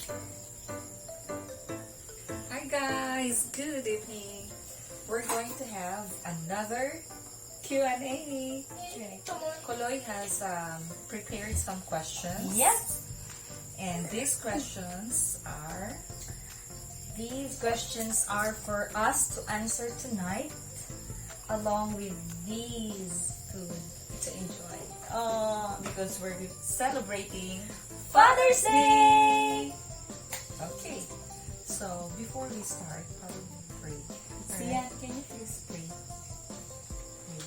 Hi guys, good evening. We're going to have another Q&A. Koloy has prepared some questions. Yes. And these questions are for us to answer tonight, along with these food to enjoy. because we're celebrating Father's Day! Okay, so before we start, I will pray. Sian, can you please pray? Pray.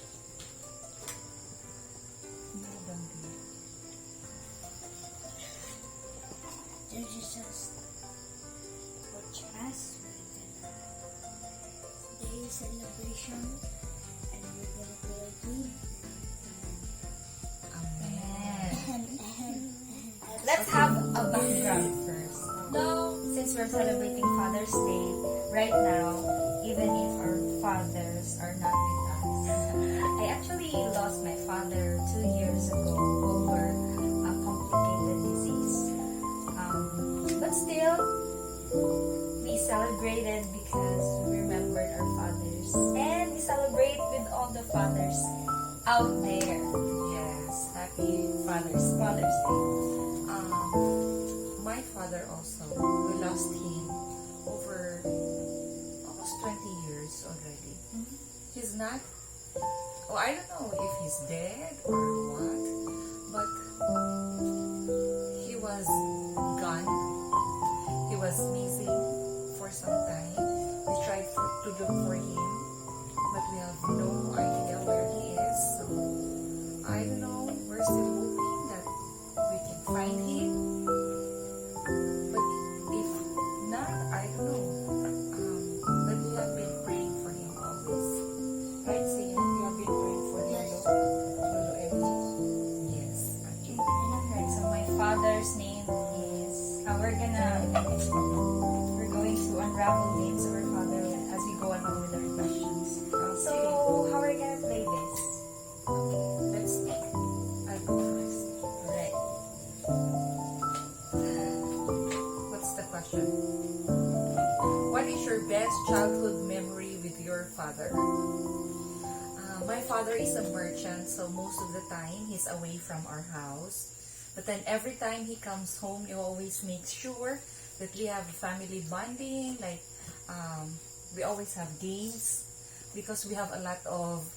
No, don't do it. Dear Jesus, watch us. Today is celebration, and we're gonna play a game. Amen. Let's have a background first. Since we're celebrating Father's Day right now, even if our fathers are not with us. I actually lost my father 2 years ago over a complicated disease. But still, we celebrated because we remembered our fathers. And we celebrate with all the fathers out there. Yes, happy Father's Day. My father also, we lost him over almost 20 years already. He's not, I don't know if he's dead or what, but he was gone. He was missing for some time. We tried to look for him, but we have no idea where he is. So, I don't know, we're still hoping that we can find him. But if not, I don't know. But we have been praying for him always. Right, Sian? You have been praying for him, Yes. Lolo Emily? Yes. Okay. Right, so my father's name is, we're going to unravel names of our father as we go along with our questions. So, how are we gonna play this? Let's speak. I'll go first. Alright. What's the question? What is your best childhood memory with your father? My father is a merchant, so most of the time he's away from our house. But then every time he comes home, he always makes sure that we have family bonding. Like we always have games because we have a lot of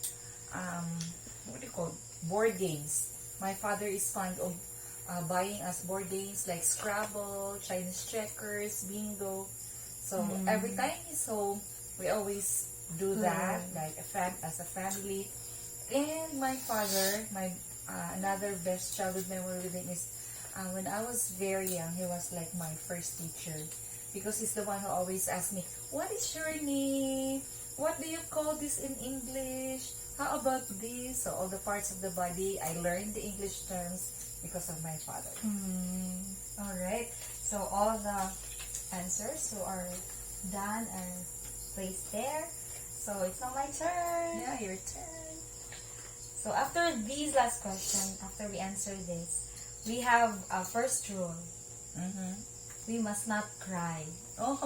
board games. My father is fond of buying us board games like Scrabble, Chinese checkers, bingo. So every time he's home, we always do that, like as a family. And my father, another best childhood memory with him is when I was very young, he was like my first teacher because he's the one who always asks me, "What is your name? What do you call this in English? How about this?" So all the parts of the body, I learned the English terms because of my father. Alright, so all the answers who are done are placed there. So it's now my turn. Yeah, your turn. So after these last question, after we answer this, we have a first rule. We must not cry. Oh,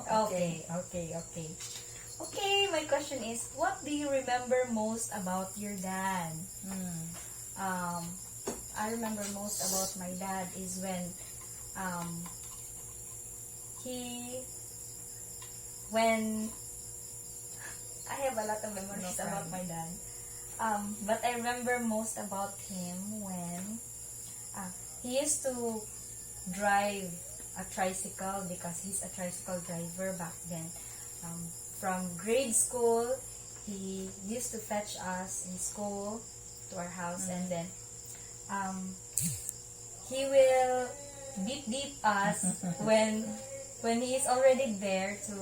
Okay. Okay, my question is, what do you remember most about your dad? I remember most about my dad is when I have a lot of memories about my dad. But I remember most about him when he used to drive a tricycle because he's a tricycle driver back then. From grade school, he used to fetch us in school to our house, and then he will beep us when he is already there to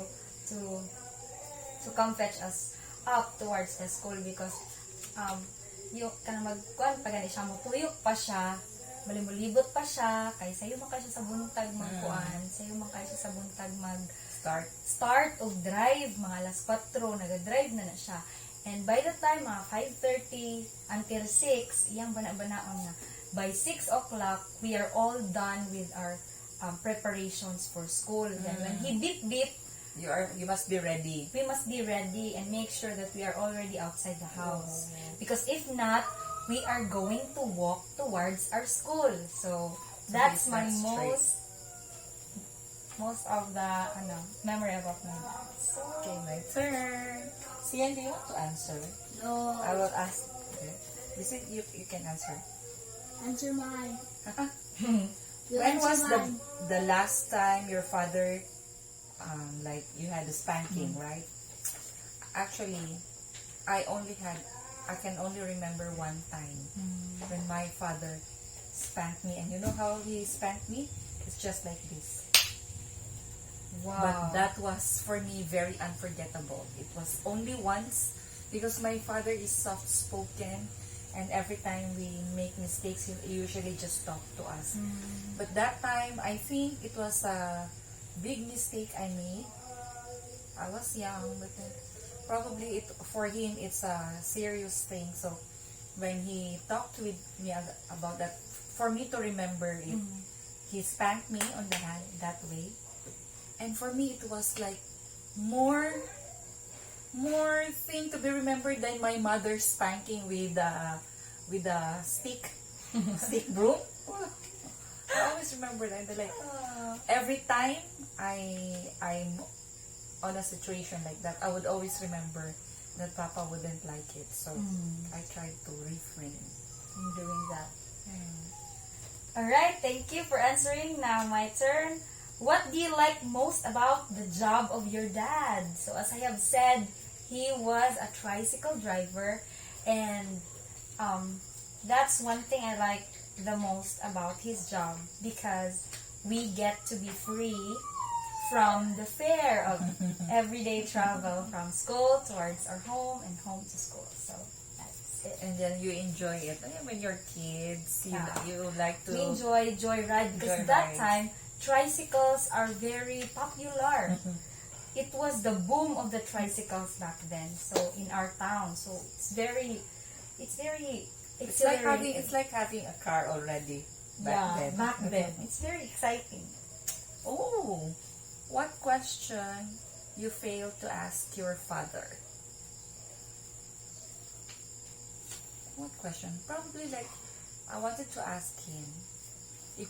come fetch us up towards the school because yung magkuan pa gani siya, mutuyok pa siya, malimulibot pa siya, kay sayo man siya sa buntag magkuan, sayo man siya sa buntag start of drive, mga alas 4, naga-drive na siya. And by the time, mga 5:30 until 6, iyang bana-banaon na. By 6 o'clock, we are all done with our preparations for school. Then when he beep, You must be ready. we must be ready and make sure that we are already outside the house. Because if not, we are going to walk towards our school. So that's my that's straight. most of the memory about my dad. So, Okay, my turn. Sian, do you want to answer? No. I will ask. Okay. This is you can answer. Answer mine. You When answer was mine. the last time your father like you had a spanking, right? Actually, I can only remember one time when my father spanked me, and you know how he spanked me? It's just like this. wow. But that was for me very unforgettable. It was only once because my father is soft spoken, and every time we make mistakes, he usually just talk to us. But that time, I think it was a big mistake I made. I was young, but then probably for him it's a serious thing. So when he talked with me about that, for me to remember it, he spanked me on the hand that way, and for me it was like more thing to be remembered than my mother spanking with a stick broom. I always remember that. Like every time I'm on a situation like that, I would always remember that Papa wouldn't like it. So I tried to refrain from doing that. Alright, thank you for answering. Now my turn. What do you like most about the job of your dad? So as I have said, he was a tricycle driver, and that's one thing I like the most about his job, because we get to be free from the fare of everyday travel from school towards our home and home to school. So that's it. and then you enjoy it. When you're kids, you like to We enjoy joyride because Joyride. that time tricycles are very popular. It was the boom of the tricycles back then. So in our town, so it's very exhilarating. it's like having a car already back then. Back then. It's very exciting. Oh, what question you failed to ask your father? What question? Probably like I wanted to ask him if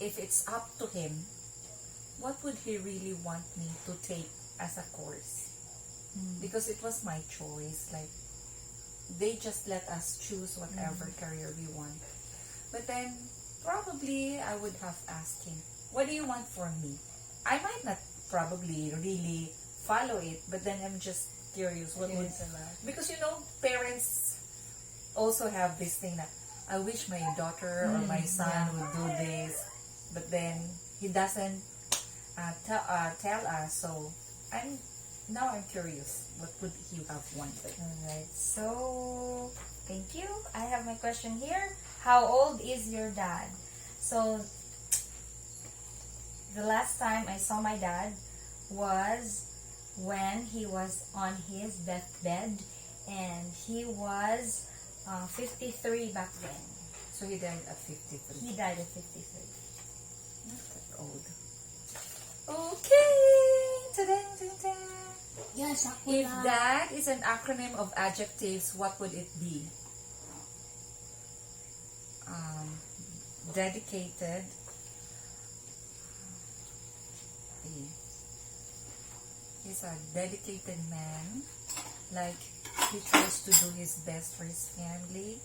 it's up to him, what would he really want me to take as a course? Because it was my choice. Like they just let us choose whatever career we want. But then probably I would have asked him, what do you want for me? I might not probably really follow it, but then I'm just curious what would, because parents also have this thing that I wish my daughter or my son would do this, but then he doesn't tell us. So I'm curious, what would he have wanted? Alright, so thank you. I have my question here. How old is your dad? So the last time I saw my dad was when he was on his deathbed, and he was 53 back then. So he died at 53. He died at 53. Not that old. Okay. Ta-da. Yes, ako If na. that is an acronym of adjectives, what would it be? Dedicated. He's a dedicated man. Like, he tries to do his best for his family.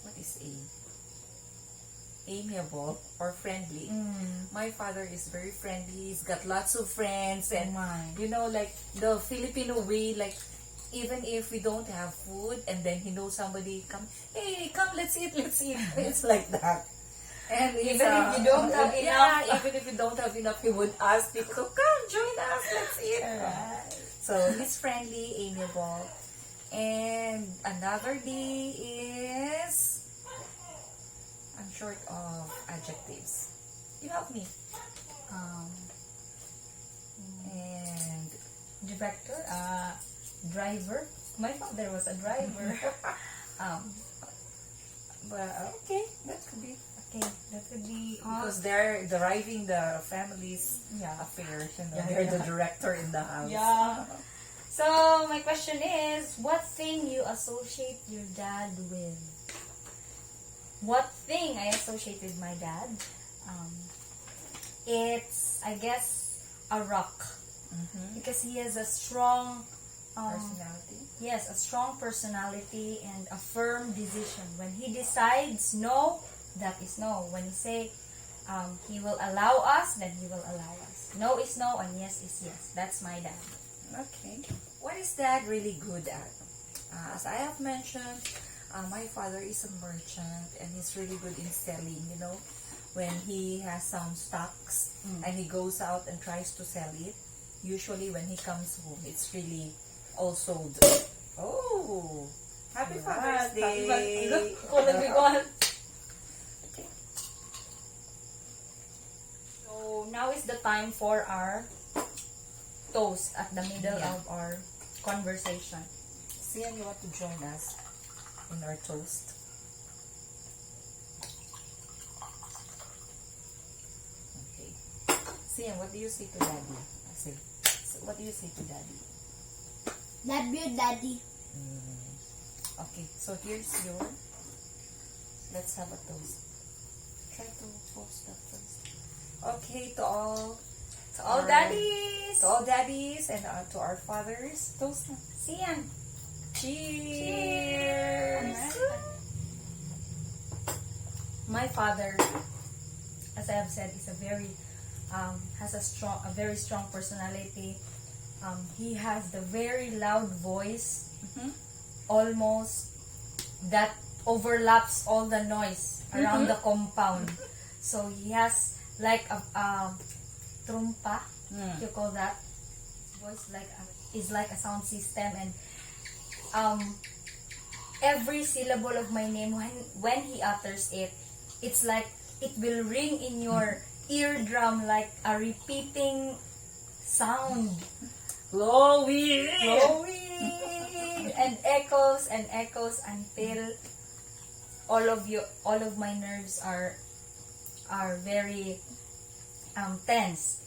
What is A? Amiable or friendly. My father is very friendly. He's got lots of friends, and like the Filipino way, like even if we don't have food, and then he knows somebody come, hey, come, let's eat. It's like that. And Even if you don't have enough. even if you don't have enough, he would ask people, come, join us, let's eat. Alright. So he's friendly, amiable. And another D is, I'm short of adjectives. You help me. And Director, driver. My father was a driver. Well, okay, that could be. Okay, that could be Because they're driving the family's yeah. affairs, you know. Yeah, They're the yeah. director in the house. Yeah. So my question is, what thing you associate your dad with? What thing I associate with my dad? It's, I guess, a rock. Because he has a strong Personality. yes, a strong personality and a firm decision. When he decides no, that is no. When he say he will allow us, then he will allow us. No is no and yes is yes. That's my dad. Okay. What is dad really good at? As I have mentioned, my father is a merchant and he's really good in selling, you know. When he has some stocks and he goes out and tries to sell it, usually when he comes home, it's really all sold. Oh! Happy Father's Day! So now is the time for our toast at the middle Yeah. of our conversation. Sian, you want to join us in our toast? Okay. Sian, what do you say to Daddy? What do you say to Daddy? Love you, Daddy. Okay, so here's your. Let's have a toast. Try to post that first. Okay, to all Daddies! to all daddies and to our fathers, toast na. Sian! Cheers! My father, as I have said, is a very has a very strong personality. He has the very loud voice, almost that overlaps all the noise around the compound. So he has like a trumpa, you call that voice, is like a sound system, and every syllable of my name, when he utters it, it's like it will ring in your eardrum like a repeating sound, Glowing! and echoes until all of my nerves are very tense,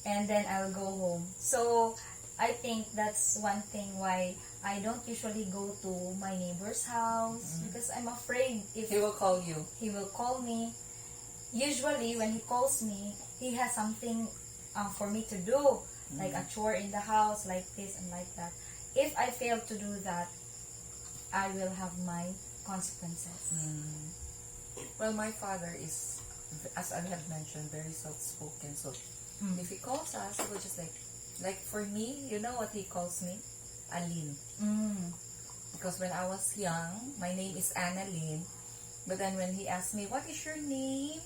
and then I'll go home. So I think that's one thing why I don't usually go to my neighbor's house, because I'm afraid if He will call you. he will call me. Usually when he calls me, he has something for me to do, like a chore in the house, like this and like that. If I fail to do that, I will have my consequences. Well, my father is, as I have mentioned, very soft-spoken. So if he calls us, he will just like for me, you know what he calls me? Alin. Because when I was young, my name is Annalyn. But then when he asked me, what is your name?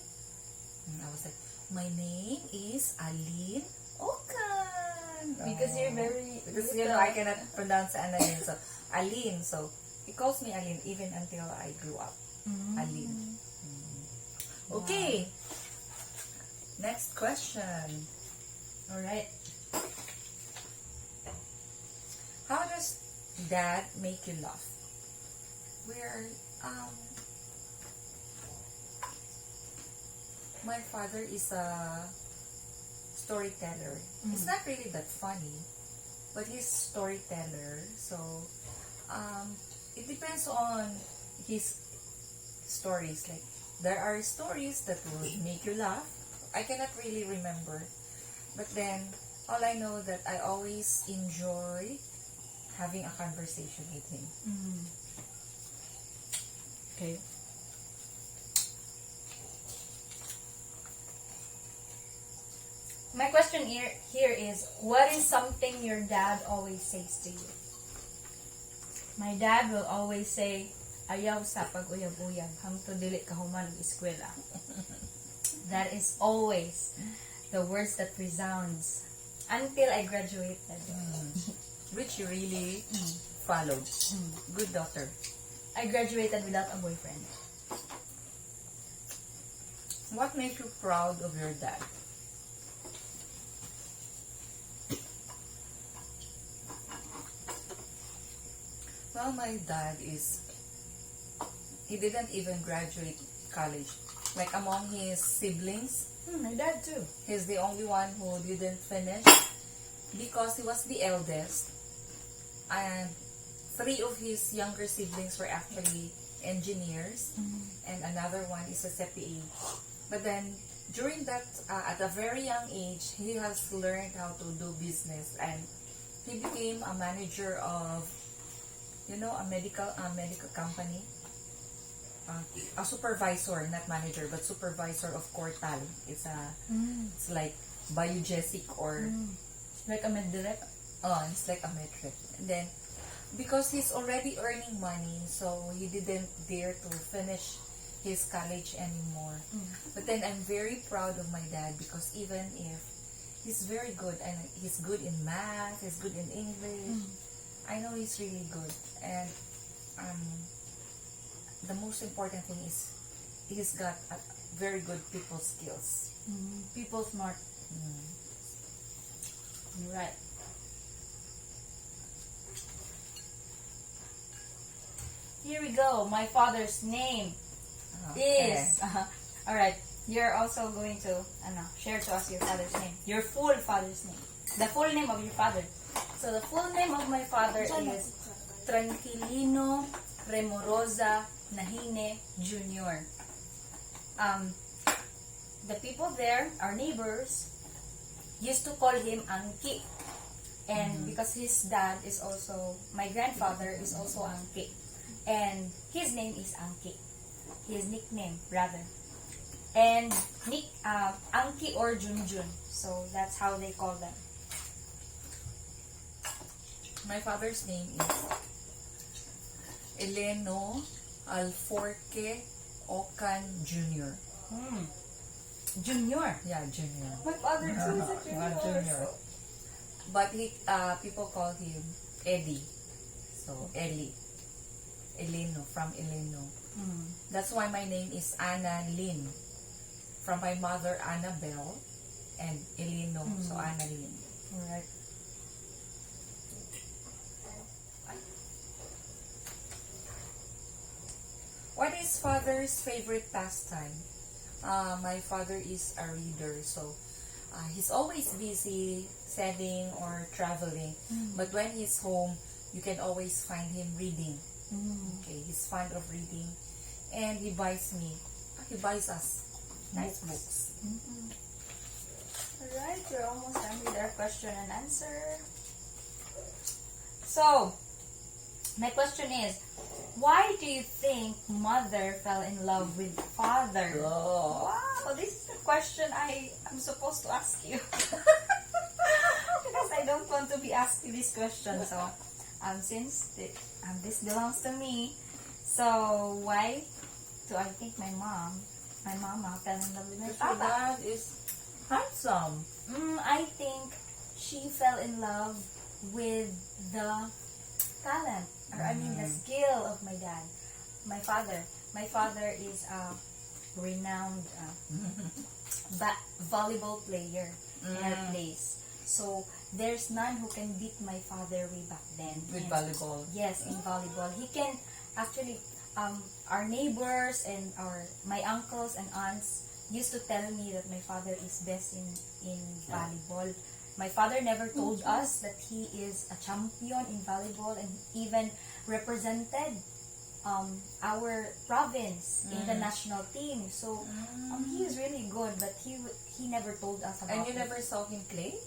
I was like, my name is Alin Okan. Because you're very... Because, you know, I cannot pronounce Annalyn. So, Alin. So, he calls me Alin even until I grew up. Alin. Okay. Next question. Alright. How does Dad make you laugh? Where, my father is a storyteller. He's not really that funny, but he's storyteller. So, it depends on his stories. Like, there are stories that will make you laugh. I cannot really remember. But then, all I know that I always enjoy having a conversation with him. Okay. My question here is, what is something your dad always says to you? My dad will always say, ayaw sa pag-uyab-uyab, hangtod dili ka human og eskwela. That is always the words that resounds until I graduated. Which you really followed. Good daughter. I graduated without a boyfriend. What makes you proud of your dad? Well, my dad is he didn't even graduate college. Like among his siblings, My dad too. he's the only one who didn't finish because he was the eldest. And 3 of his younger siblings were actually engineers, and another one is a CPA. But then, during that, at a very young age, he has learned how to do business, and he became a manager of, a medical company. A supervisor, not manager, but supervisor of Cortal. It's like biogesic or Like a med-direct. it's like a metric. And then, because he's already earning money, so he didn't dare to finish his college anymore. But then I'm very proud of my dad because even if he's very good and he's good in math, he's good in English, I know he's really good. And the most important thing is he's got a very good people skills. People smart. You're right. Here we go. My father's name is... Alright. You're also going to share to us your father's name. Your full father's name. The full name of your father. So the full name of my father is Tranquilino Remorosa Nahine Jr. The people there, our neighbors, used to call him Angki. And because his dad is also, my grandfather is also Angki. And his name is Angki. His nickname, rather. And Angki or Junjun. So that's how they call them. My father's name is Eleno Alforque Ocan Jr. Junior. Yeah, Junior. My father too is a junior. Junior. But people call him Eddie. So, Eleno, from Eleno. That's why my name is Anna Lynn. From my mother, Annabelle, and Eleno, so Anna Lynn. Alright. What is father's favorite pastime? My father is a reader, so he's always busy selling or traveling. But when he's home, you can always find him reading. Okay, he's fond of reading, and he buys us nice books. Alright, we're almost done with our question and answer. So, my question is, why do you think mother fell in love with father? Oh. Wow, this is the question I'm supposed to ask you. Because I don't want to be asked this question. So, since this belongs to me, so why do I think my mama fell in love with my Your papa? dad is handsome. I think she fell in love with the talent, or I mean the skill of my dad. My father is a renowned volleyball player in our place. So there's none who can beat my father way back then. With And volleyball. yes, in volleyball. He can actually, our neighbors and my uncles and aunts used to tell me that my father is best in volleyball. My father never told us that he is a champion in volleyball and even represented our province in the national team. So he is really good, but he never told us about it. And you never saw him play?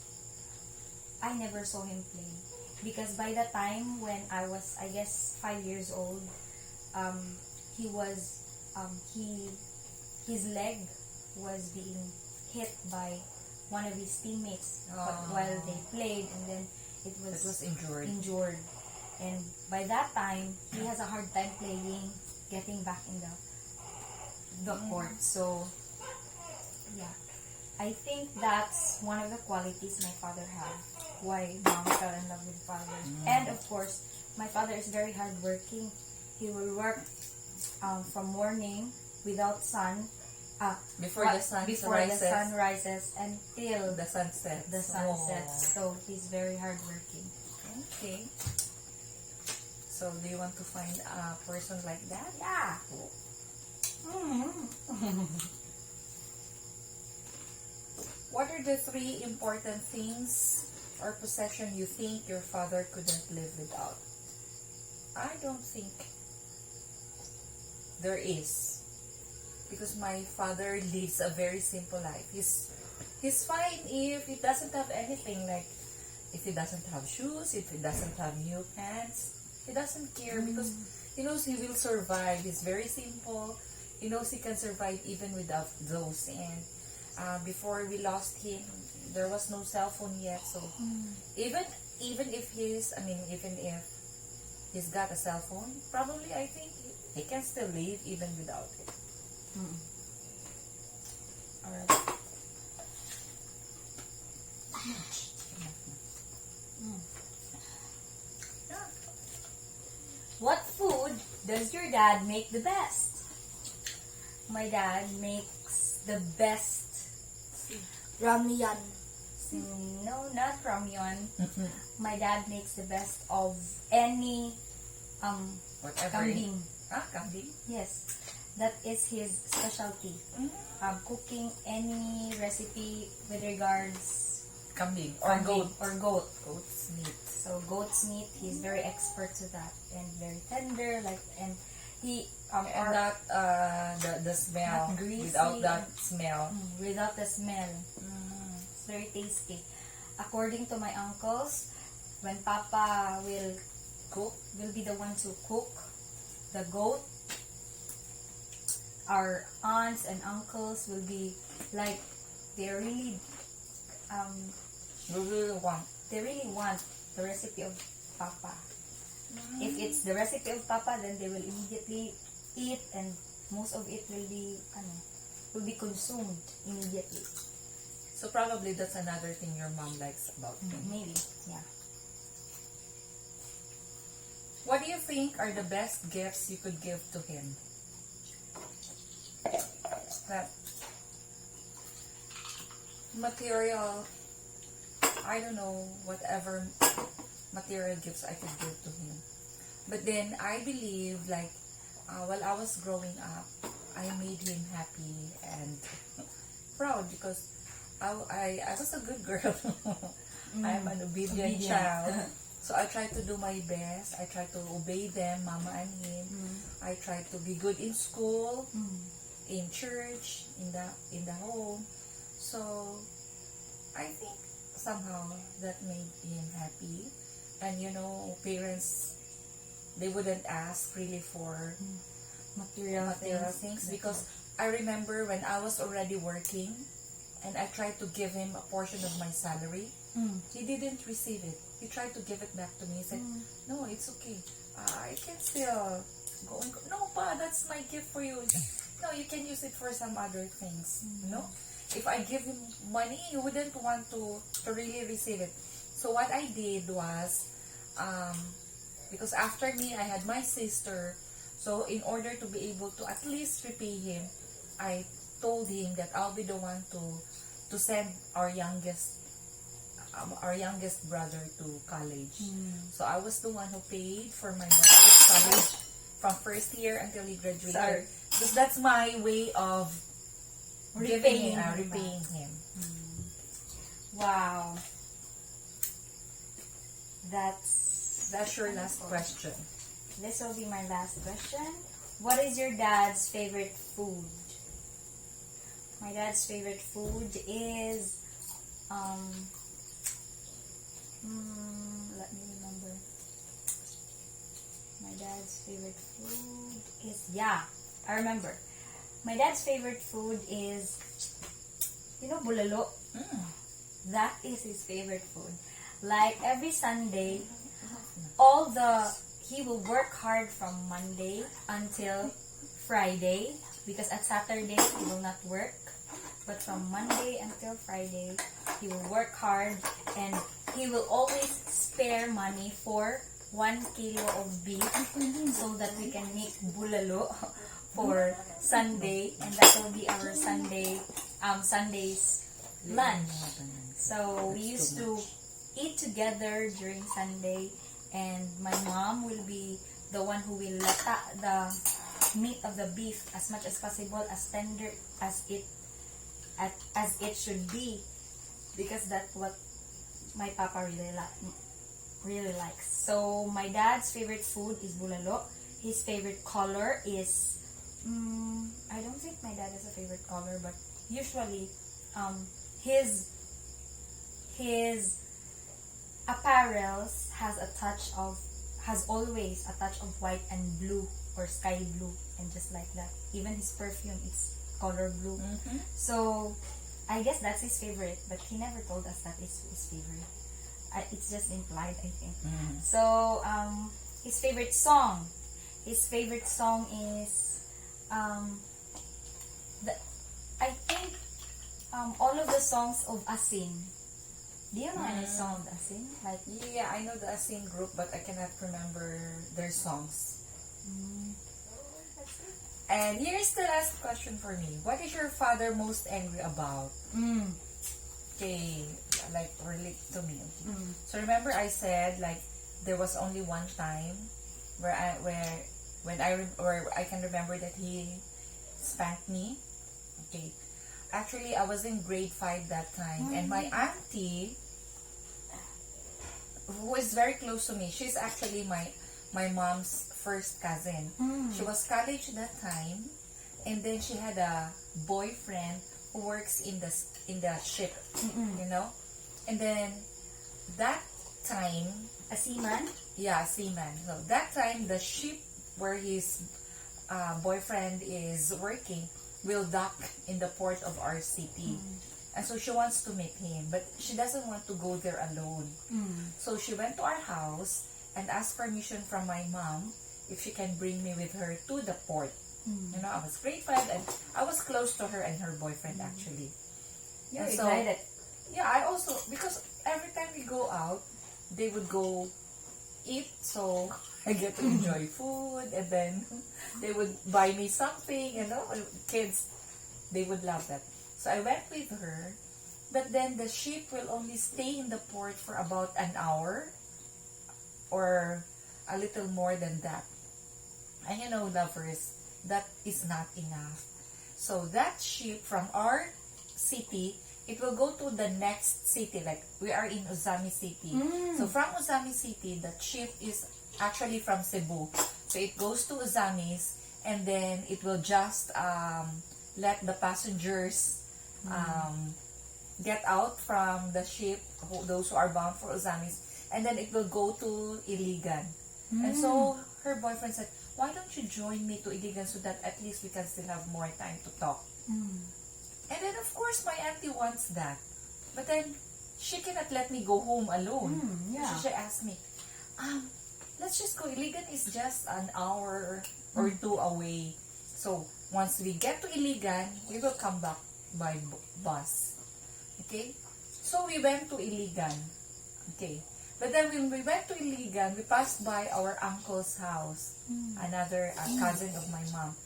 I never saw him play because by the time when I was, I guess, 5 years old, his leg was being hit by one of his teammates while they played, and then it was injured. And by that time, he has a hard time getting back in the court. So, yeah. I think that's one of the qualities my father had. Why mom fell in love with father. And of course, my father is very hardworking. He will work from morning without sun. Before the sun rises until the sun sets. The sun sets. So he's very hardworking. Okay. So, do you want to find a person like that? Yeah. What are the 3 important things or possession you think your father couldn't live without? I don't think there is. Because my father lives a very simple life. He's fine if he doesn't have anything, like if he doesn't have shoes, if he doesn't have new pants. He doesn't care because he knows he will survive. He's very simple. He knows he can survive even without those. And before we lost him, there was no cell phone yet. So even if even if he's got a cell phone, probably I think he can still live even without it. Alright. Yeah. What food does your dad make the best? My dad makes the best. Ramyan. No, not ramyun. My dad makes the best of any Whatever. kambing. Kambing? Yes, that is his specialty. Cooking any recipe with regards Kambing. Or kambing goat. or goat. Goat's meat. So goat's meat, he's very expert to that and very tender. And he And that, the smell, Not greasy without that and- smell. without the smell. It's very tasty. According to my uncles, when Papa will be the one to cook the goat, our aunts and uncles will be like they really want the recipe of Papa. If it's the recipe of Papa, then they will immediately eat, and most of it will be consumed immediately. So probably that's another thing your mom likes about him. Maybe, yeah. What do you think are the best gifts you could give to him? That material, I don't know, whatever material gifts I could give to him. But then I believe, like, while I was growing up, I made him happy and proud because I was a good girl. I'm an obedient child. So I try to do my best. I try to obey them, Mama and him. I try to be good in school, in church, in the home. So I think somehow that made him happy. And parents, they wouldn't ask really for material things because I remember when I was already working and I tried to give him a portion of my salary, he didn't receive it. He tried to give it back to me. He said, "No, it's okay. I can still go and go." "No, Pa, that's my gift for you." He said, "No, you can use it for some other things." If I give him money, he wouldn't want to really receive it. So what I did was, because after me, I had my sister. So in order to be able to at least repay him, I told him that I'll be the one to send our youngest brother to college. So I was the one who paid for my brother's college from first year until he graduated. Sorry. Because that's my way of repaying him. Wow. That's your last question. This will be my last question. What is your dad's favorite food? My dad's favorite food is let me remember. My dad's favorite food is I remember. My dad's favorite food is bulalo. That is his favorite food. Like every Sunday, he will work hard from Monday until Friday because at Saturday he will not work. But from Monday until Friday, he will work hard and he will always spare money for 1 kilo of beef so that we can make bulalo for Sunday, and that will be our Sunday's lunch. So we used to eat together during Sunday, and my mom will be the one who will lata the meat of the beef as much as possible, as tender as it should be, because that's what my papa really likes. So my dad's favorite food is bulalo. His favorite color is I don't think my dad has a favorite color, but usually his apparels has always a touch of white and blue or sky blue, and just like that. Even his perfume is color blue. So I guess that's his favorite, but he never told us that is his favorite. It's just implied, I think. So his favorite song is I think all of the songs of Asin. Do you know any song of Asin? Like, Yeah, I know the Asin group, but I cannot remember their songs. And here's the last question for me. What is your father most angry about? Okay, like relate to me. So remember I said like there was only one time where I can remember that he spanked me. Okay. Actually, I was in grade 5 that time, and my auntie, who is very close to me, she's actually my mom's first cousin. She was college that time, and then she had a boyfriend who works in the ship, you know. And then that time, a seaman? yeah, seaman. So that time, the ship where his boyfriend is working will dock in the port of our city. And so she wants to meet him, but she doesn't want to go there alone. So she went to our house and asked permission from my mom if she can bring me with her to the port. You know, I was grade 5 and I was close to her and her boyfriend actually. You're And excited. Yeah, I also, because every time we go out, they would go eat, so I get to enjoy food, and then they would buy me something, you know. Kids, they would love that. So I went with her, but then the ship will only stay in the port for about an hour or a little more than that. And you know, lovers, that is not enough. So that ship from our city, it will go to the next city. Like, we are in Uzami City. So from Uzami City, the ship is actually from Cebu. So it goes to Uzami's, and then it will just let the passengers get out from the ship, those who are bound for Uzami's, and then it will go to Iligan. And so her boyfriend said, why don't you join me to Iligan so that at least we can still have more time to talk? And then of course my auntie wants that, but then she cannot let me go home alone. So she asked me, let's just go. Iligan is just an hour or 2 away. So once we get to Iligan, we will come back by bus. Okay? So we went to Iligan. Okay. But then when we went to Iligan, we passed by our uncle's house, another cousin of my mom.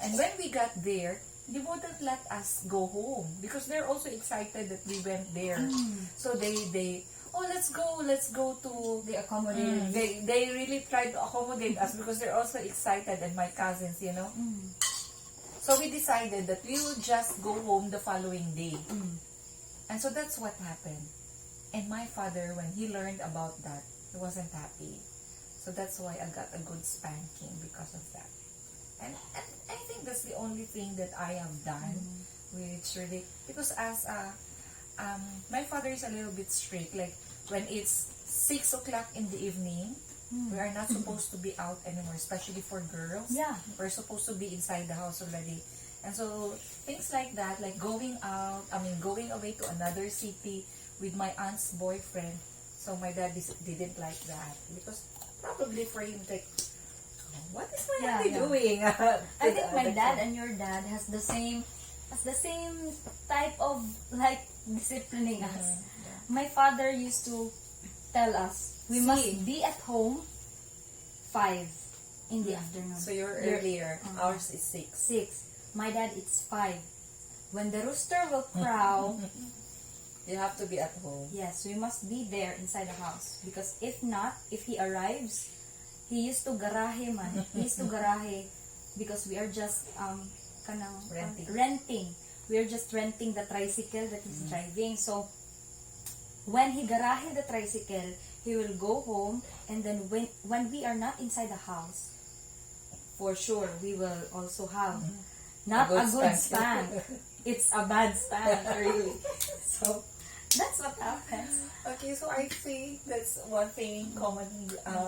And when we got there, they wouldn't let us go home because they're also excited that we went there. So they let's go to. They accommodated. They really tried to accommodate us because they're also excited, and my cousins, you know. So we decided that we would just go home the following day. And so that's what happened. And my father, when he learned about that, he wasn't happy. So that's why I got a good spanking because of that. And I think that's the only thing that I have done, which really, because as my father is a little bit strict. Like when it's 6 o'clock in the evening, we are not supposed to be out anymore, especially for girls. Yeah. We're supposed to be inside the house already. And so things like that, like going away to another city with my aunt's boyfriend. So my dad didn't like that because probably for him, like, what is my auntie doing? I think my dad and your dad has the same type of like disciplining us. My father used to tell us we must be at home 5 in the afternoon. So you're earlier. Ours is 6. 6. My dad, it's 5. When the rooster will crow, you have to be at home. Yes, we must be there inside the house because if not, if he arrives He used to garahe man. He used to garahe because we are just kanang renting. We are just renting the tricycle that he's driving. So when he garahe the tricycle, he will go home, and then when we are not inside the house, for sure we will also have not a good spank. It's a bad spank, really. So that's what happens. Okay, so I think that's one thing common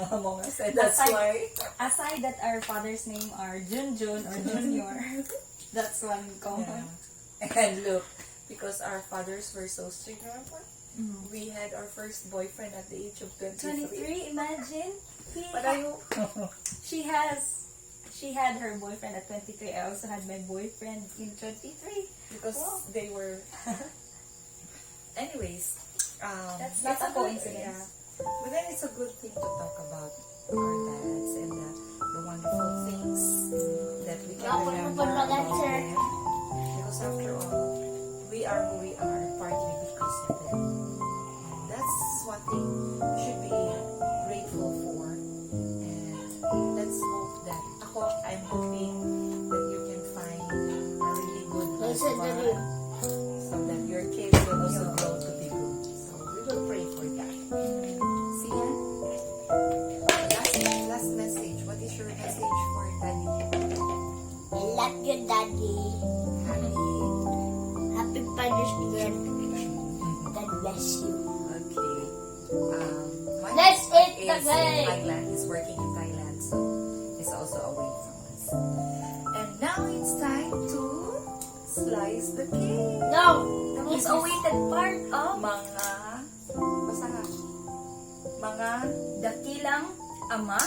among us, and that's why. Aside that our father's name are Junjun or Junior, that's one common. And look, because our fathers were so strict, remember? We had our first boyfriend at the age of 23. 23, imagine. But I hope She had her boyfriend at 23. I also had my boyfriend in 23. because they were. Anyways, That's not it's a coincidence. But then it's a good thing to talk about our dads and the wonderful things that we can remember about them. Because after all, we are who we are partly because of them. And that's one thing we should be grateful for. And let's hope that I'm hoping that you can find a really good husband so that your kids will also grow to be good. So we will pray for that. See ya? Last message. What is your message for Daddy? I love you, Daddy. Happy Father's Day. God bless you. Okay. My Let's husband eat the is cake. in Thailand. He's working in Thailand, so he's also away from us. And now it's time to slice the cake. No. The most awaited part of Basta nga. Mga Dakilang Ama,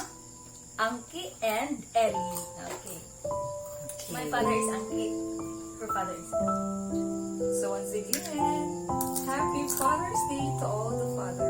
Angki, and Ellie. Okay. My father is Angki. Her father is Ellie. So once again, happy Father's Day to all the fathers.